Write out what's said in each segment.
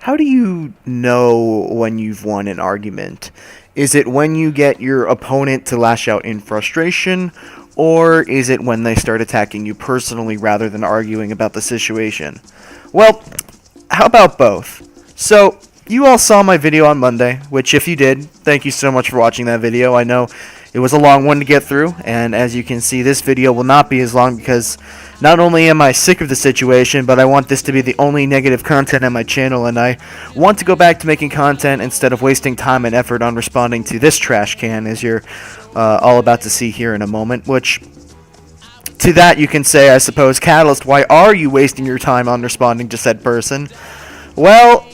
How do you know when you've won an argument? Is it when you get your opponent to lash out in frustration, or is it when they start attacking you personally rather than arguing about the situation? Well, how about both? So, you all saw my video on Monday, which if you did, thank you so much for watching that video. I know it was a long one to get through, and as you can see, this video will not be as long because not only am I sick of the situation, but I want this to be the only negative content on my channel, and I want to go back to making content instead of wasting time and effort on responding to this trash can, as you're all about to see here in a moment, which... To that you can say, I suppose, Catalyst, why are you wasting your time on responding to said person? Well,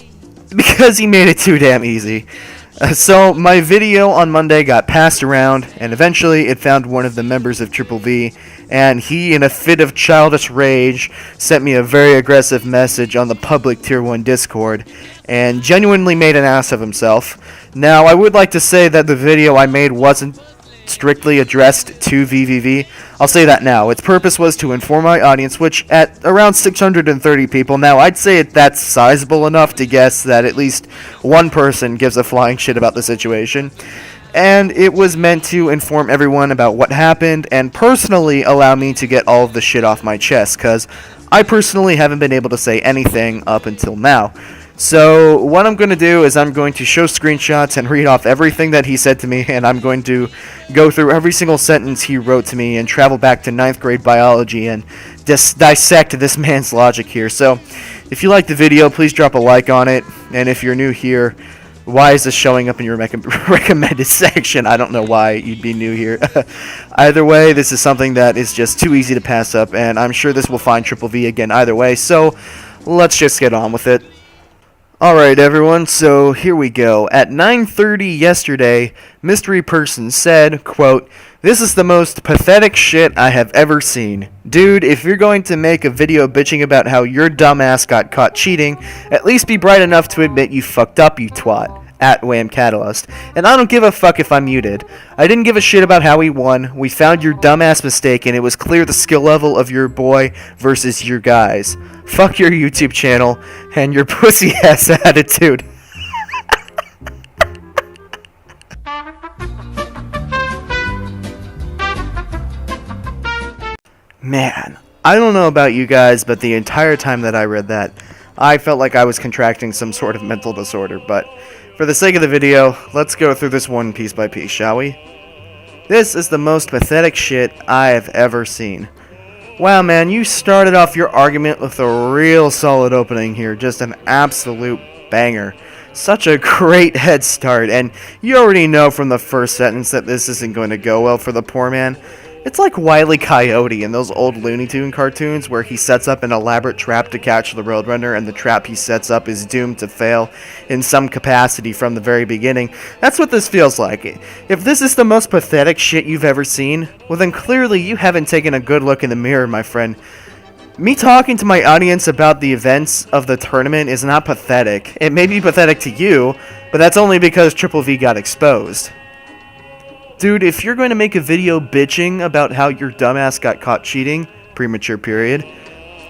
because he made it too damn easy. So my video on Monday got passed around, and eventually it found one of the members of Triple V, and he, in a fit of childish rage, sent me a very aggressive message on the public Tier 1 Discord, and genuinely made an ass of himself. Now, I would like to say that the video I made wasn't strictly addressed to VVV. I'll say that now. Its purpose was to inform my audience, which at around 630 people. Now, I'd say that's sizable enough to guess that at least one person gives a flying shit about the situation. And it was meant to inform everyone about what happened and personally allow me to get all of the shit off my chest, because I personally haven't been able to say anything up until now. So what I'm going to do is I'm going to show screenshots and read off everything that he said to me, and I'm going to go through every single sentence he wrote to me and travel back to 9th grade biology and dissect this man's logic here. So if you like the video, please drop a like on it, and if you're new here, why is this showing up in your recommended section? I don't know why you'd be new here. Either way, this is something that is just too easy to pass up, and I'm sure this will find Triple V again either way, so let's just get on with it. Alright everyone, so here we go. At 9:30 yesterday, Mystery Person said, quote, "This is the most pathetic shit I have ever seen. Dude, if you're going to make a video bitching about how your dumbass got caught cheating, at least be bright enough to admit you fucked up, you twat. At Wham Catalyst. And I don't give a fuck if I'm muted. I didn't give a shit about how he won. We found your dumbass mistake, and it was clear the skill level of your boy versus your guys. Fuck your YouTube channel and your pussy ass attitude." Man, I don't know about you guys, but the entire time that I read that, I felt like I was contracting some sort of mental disorder, but for the sake of the video, let's go through this one piece by piece, shall we? This is the most pathetic shit I have ever seen. Wow, man, you started off your argument with a real solid opening here, just an absolute banger. Such a great head start, and you already know from the first sentence that this isn't going to go well for the poor man. It's like Wile E. Coyote in those old Looney Tune cartoons where he sets up an elaborate trap to catch the Roadrunner, and the trap he sets up is doomed to fail in some capacity from the very beginning. That's what this feels like. If this is the most pathetic shit you've ever seen, well then clearly you haven't taken a good look in the mirror, my friend. Me talking to my audience about the events of the tournament is not pathetic. It may be pathetic to you, but that's only because Triple V got exposed. Dude, if you're going to make a video bitching about how your dumbass got caught cheating, premature period.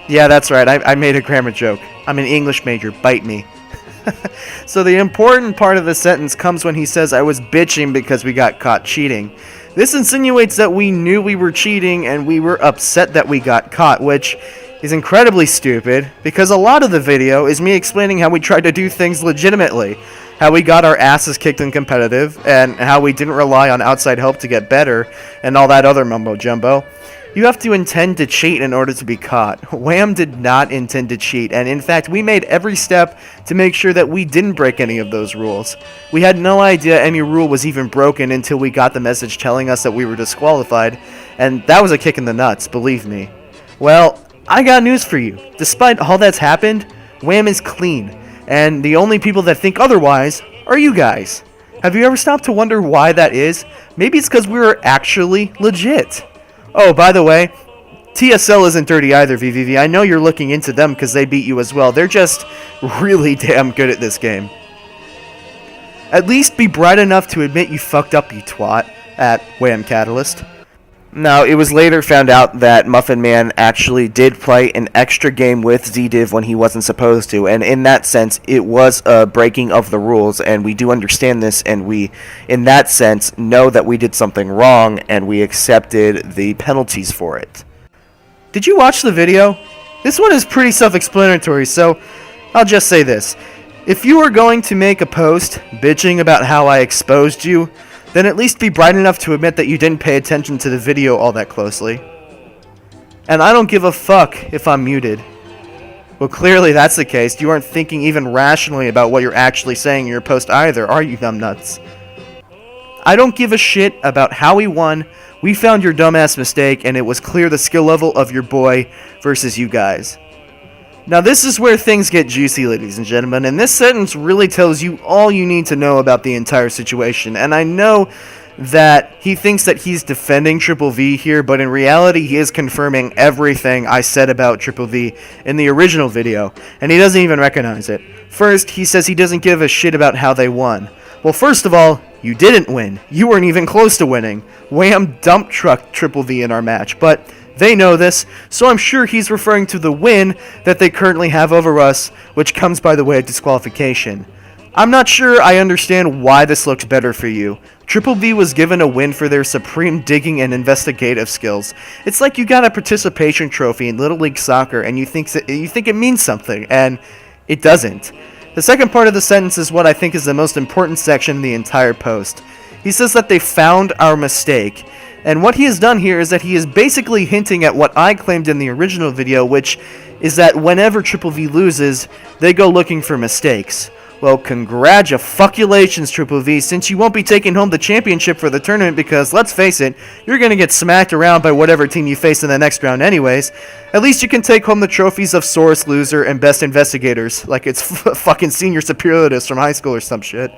Yeah, that's right, I made a grammar joke. I'm an English major, bite me. So the important part of the sentence comes when he says I was bitching because we got caught cheating. This insinuates that we knew we were cheating and we were upset that we got caught, which is incredibly stupid because a lot of the video is me explaining how we tried to do things legitimately. How we got our asses kicked in competitive, and how we didn't rely on outside help to get better, and all that other mumbo-jumbo. You have to intend to cheat in order to be caught. Wham did not intend to cheat, and in fact, we made every step to make sure that we didn't break any of those rules. We had no idea any rule was even broken until we got the message telling us that we were disqualified, and that was a kick in the nuts, believe me. Well, I got news for you. Despite all that's happened, Wham is clean. And the only people that think otherwise are you guys. Have you ever stopped to wonder why that is? Maybe it's because we were actually legit. Oh, by the way, TSL isn't dirty either, VVV. I know you're looking into them because they beat you as well. They're just really damn good at this game. At least be bright enough to admit you fucked up, you twat, at Wham Catalyst. Now, it was later found out that Muffin Man actually did play an extra game with ZDiv when he wasn't supposed to, and in that sense, it was a breaking of the rules, and we do understand this, and we, in that sense, know that we did something wrong, and we accepted the penalties for it. Did you watch the video? This one is pretty self-explanatory, so I'll just say this. If you are going to make a post bitching about how I exposed you, then at least be bright enough to admit that you didn't pay attention to the video all that closely. And I don't give a fuck if I'm muted. Well, clearly that's the case. You aren't thinking even rationally about what you're actually saying in your post either, are you, numbnuts? I don't give a shit about how he won. We found your dumbass mistake, and it was clear the skill level of your boy versus you guys. Now this is where things get juicy, ladies and gentlemen, and this sentence really tells you all you need to know about the entire situation. And I know that he thinks that he's defending Triple V here, but in reality he is confirming everything I said about Triple V in the original video, and he doesn't even recognize it. First, he says he doesn't give a shit about how they won. Well, first of all, you didn't win. You weren't even close to winning. Wham dump trucked Triple V in our match, but they know this, so I'm sure he's referring to the win that they currently have over us, which comes by the way of disqualification. I'm not sure I understand why this looks better for you. Triple V was given a win for their supreme digging and investigative skills. It's like you got a participation trophy in Little League Soccer and you think it means something, and it doesn't. The second part of the sentence is what I think is the most important section in the entire post. He says that they found our mistake. And what he has done here is that he is basically hinting at what I claimed in the original video, which is that whenever Triple V loses, they go looking for mistakes. Well, congratulations, Triple V, since you won't be taking home the championship for the tournament because, let's face it, you're going to get smacked around by whatever team you face in the next round anyways. At least you can take home the trophies of Sorest Loser and Best Investigators, like it's fucking Senior Superiorist from high school or some shit.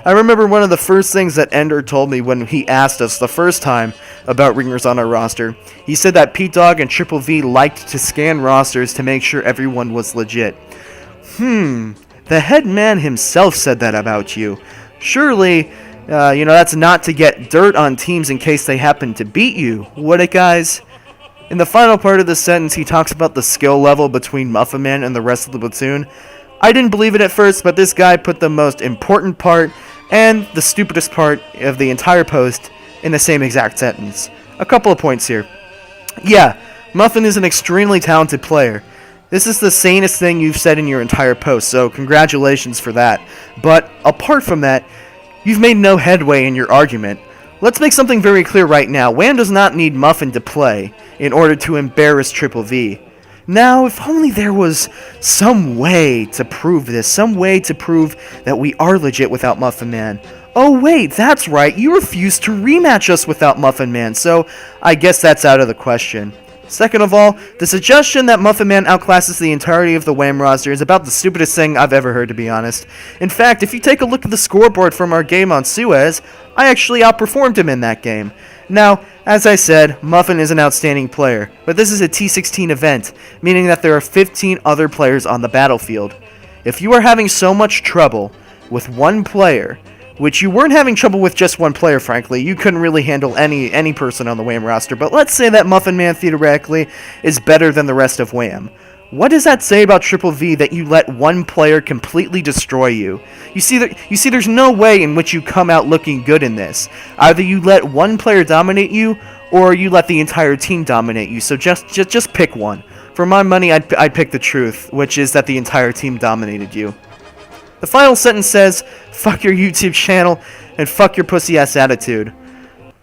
I remember one of the first things that Ender told me when he asked us the first time about ringers on our roster. He said that Pete Dog and Triple V liked to scan rosters to make sure everyone was legit. The head man himself said that about you. Surely, that's not to get dirt on teams in case they happen to beat you, would it, guys? In the final part of the sentence, he talks about the skill level between Muffin Man and the rest of the platoon. I didn't believe it at first, but this guy put the most important part and the stupidest part of the entire post in the same exact sentence. A couple of points here. Yeah, Muffin is an extremely talented player. This is the sanest thing you've said in your entire post, so congratulations for that. But apart from that, you've made no headway in your argument. Let's make something very clear right now. Wham does not need Muffin to play in order to embarrass Triple V. Now, if only there was some way to prove this, some way to prove that we are legit without Muffin Man. Oh wait, that's right, you refused to rematch us without Muffin Man, so I guess that's out of the question. Second of all, the suggestion that Muffin Man outclasses the entirety of the Wham roster is about the stupidest thing I've ever heard, to be honest. In fact, if you take a look at the scoreboard from our game on Suez, I actually outperformed him in that game. Now, as I said, Muffin is an outstanding player, but this is a T16 event, meaning that there are 15 other players on the battlefield. If you are having so much trouble with one player, which you weren't having trouble with just one player, frankly. You couldn't really handle any person on the Wham roster. But let's say that Muffin Man theoretically is better than the rest of Wham. What does that say about Triple V that you let one player completely destroy you? You see, there's no way in which you come out looking good in this. Either you let one player dominate you, or you let the entire team dominate you. So just pick one. For my money, I'd pick the truth, which is that the entire team dominated you. The final sentence says, fuck your YouTube channel and fuck your pussy-ass attitude.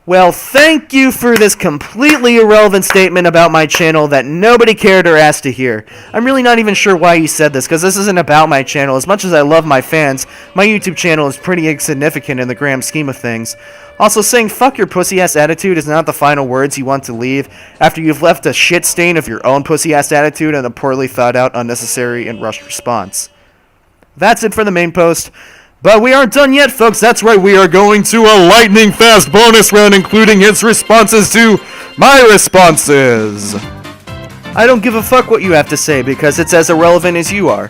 Well, thank you for this completely irrelevant statement about my channel that nobody cared or asked to hear. I'm really not even sure why you said this, because this isn't about my channel. As much as I love my fans, my YouTube channel is pretty insignificant in the grand scheme of things. Also, saying fuck your pussy-ass attitude is not the final words you want to leave after you've left a shit stain of your own pussy-ass attitude and a poorly thought-out, unnecessary, and rushed response. That's it for the main post. But we aren't done yet, folks. That's right, we are going to a lightning-fast bonus round, including its responses to my responses. I don't give a fuck what you have to say, because it's as irrelevant as you are.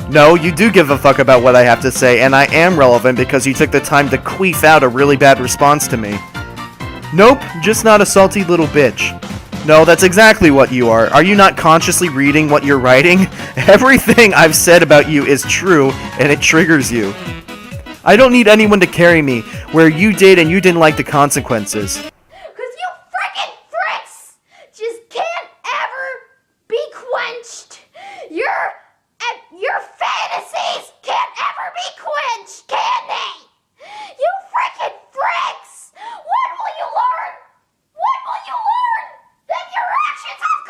No, you do give a fuck about what I have to say, and I am relevant because you took the time to queef out a really bad response to me. Nope, just not a salty little bitch. No, that's exactly what you are. Are you not consciously reading what you're writing? Everything I've said about you is true, and it triggers you. I don't need anyone to carry me where you did and you didn't like the consequences. Cause you frickin' fricks just can't ever be quenched. Your fantasies can't ever be quenched, can they? You frickin' fricks! When will you learn? When will you learn that your actions have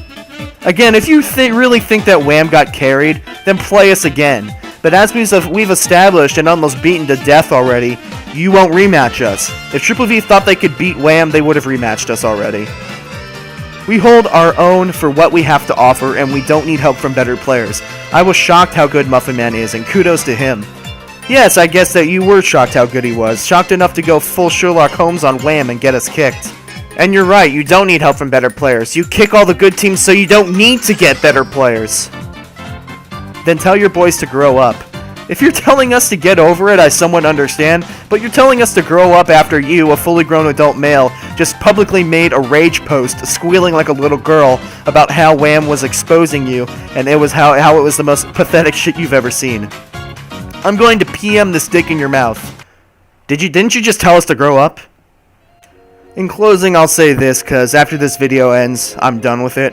consequences? Again, if you really think that Wham got carried, then play us again. But as we've established and almost beaten to death already, you won't rematch us. If Triple V thought they could beat Wham, they would have rematched us already. We hold our own for what we have to offer, and we don't need help from better players. I was shocked how good Muffin Man is, and kudos to him. Yes, I guess that you were shocked how good he was. Shocked enough to go full Sherlock Holmes on Wham and get us kicked. And you're right, you don't need help from better players. You kick all the good teams so you don't need to get better players. Then tell your boys to grow up. If you're telling us to get over it, I somewhat understand, but you're telling us to grow up after you, a fully grown adult male, just publicly made a rage post squealing like a little girl about how Wham was exposing you, and it was how it was the most pathetic shit you've ever seen. I'm going to PM this dick in your mouth. Didn't you just tell us to grow up? In closing, I'll say this, cause after this video ends, I'm done with it.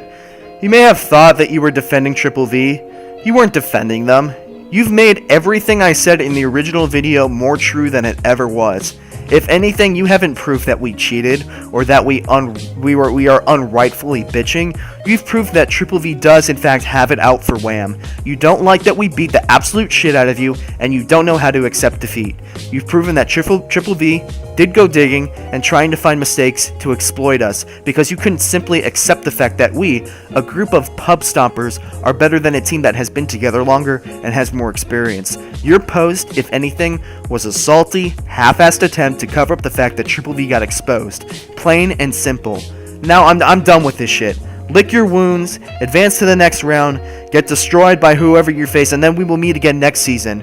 You may have thought that you were defending Triple V. You weren't defending them. You've made everything I said in the original video more true than it ever was. If anything, you haven't proved that we cheated, or that we are unrightfully bitching. You've proved that Triple V does in fact have it out for Wham. You don't like that we beat the absolute shit out of you, and you don't know how to accept defeat. You've proven that Triple V did go digging and trying to find mistakes to exploit us, because you couldn't simply accept the fact that we, a group of pub stompers, are better than a team that has been together longer and has more experience. Your post, if anything, was a salty, half-assed attempt to cover up the fact that Triple V got exposed. Plain and simple. Now I'm done with this shit. Lick your wounds, advance to the next round, get destroyed by whoever you face, and then we will meet again next season.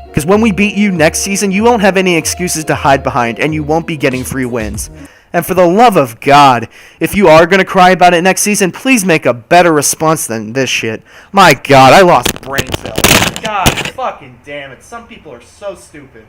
Because when we beat you next season, you won't have any excuses to hide behind, and you won't be getting free wins. And for the love of God, if you are going to cry about it next season, please make a better response than this shit. My God, I lost brain cells. God fucking damn it, some people are so stupid.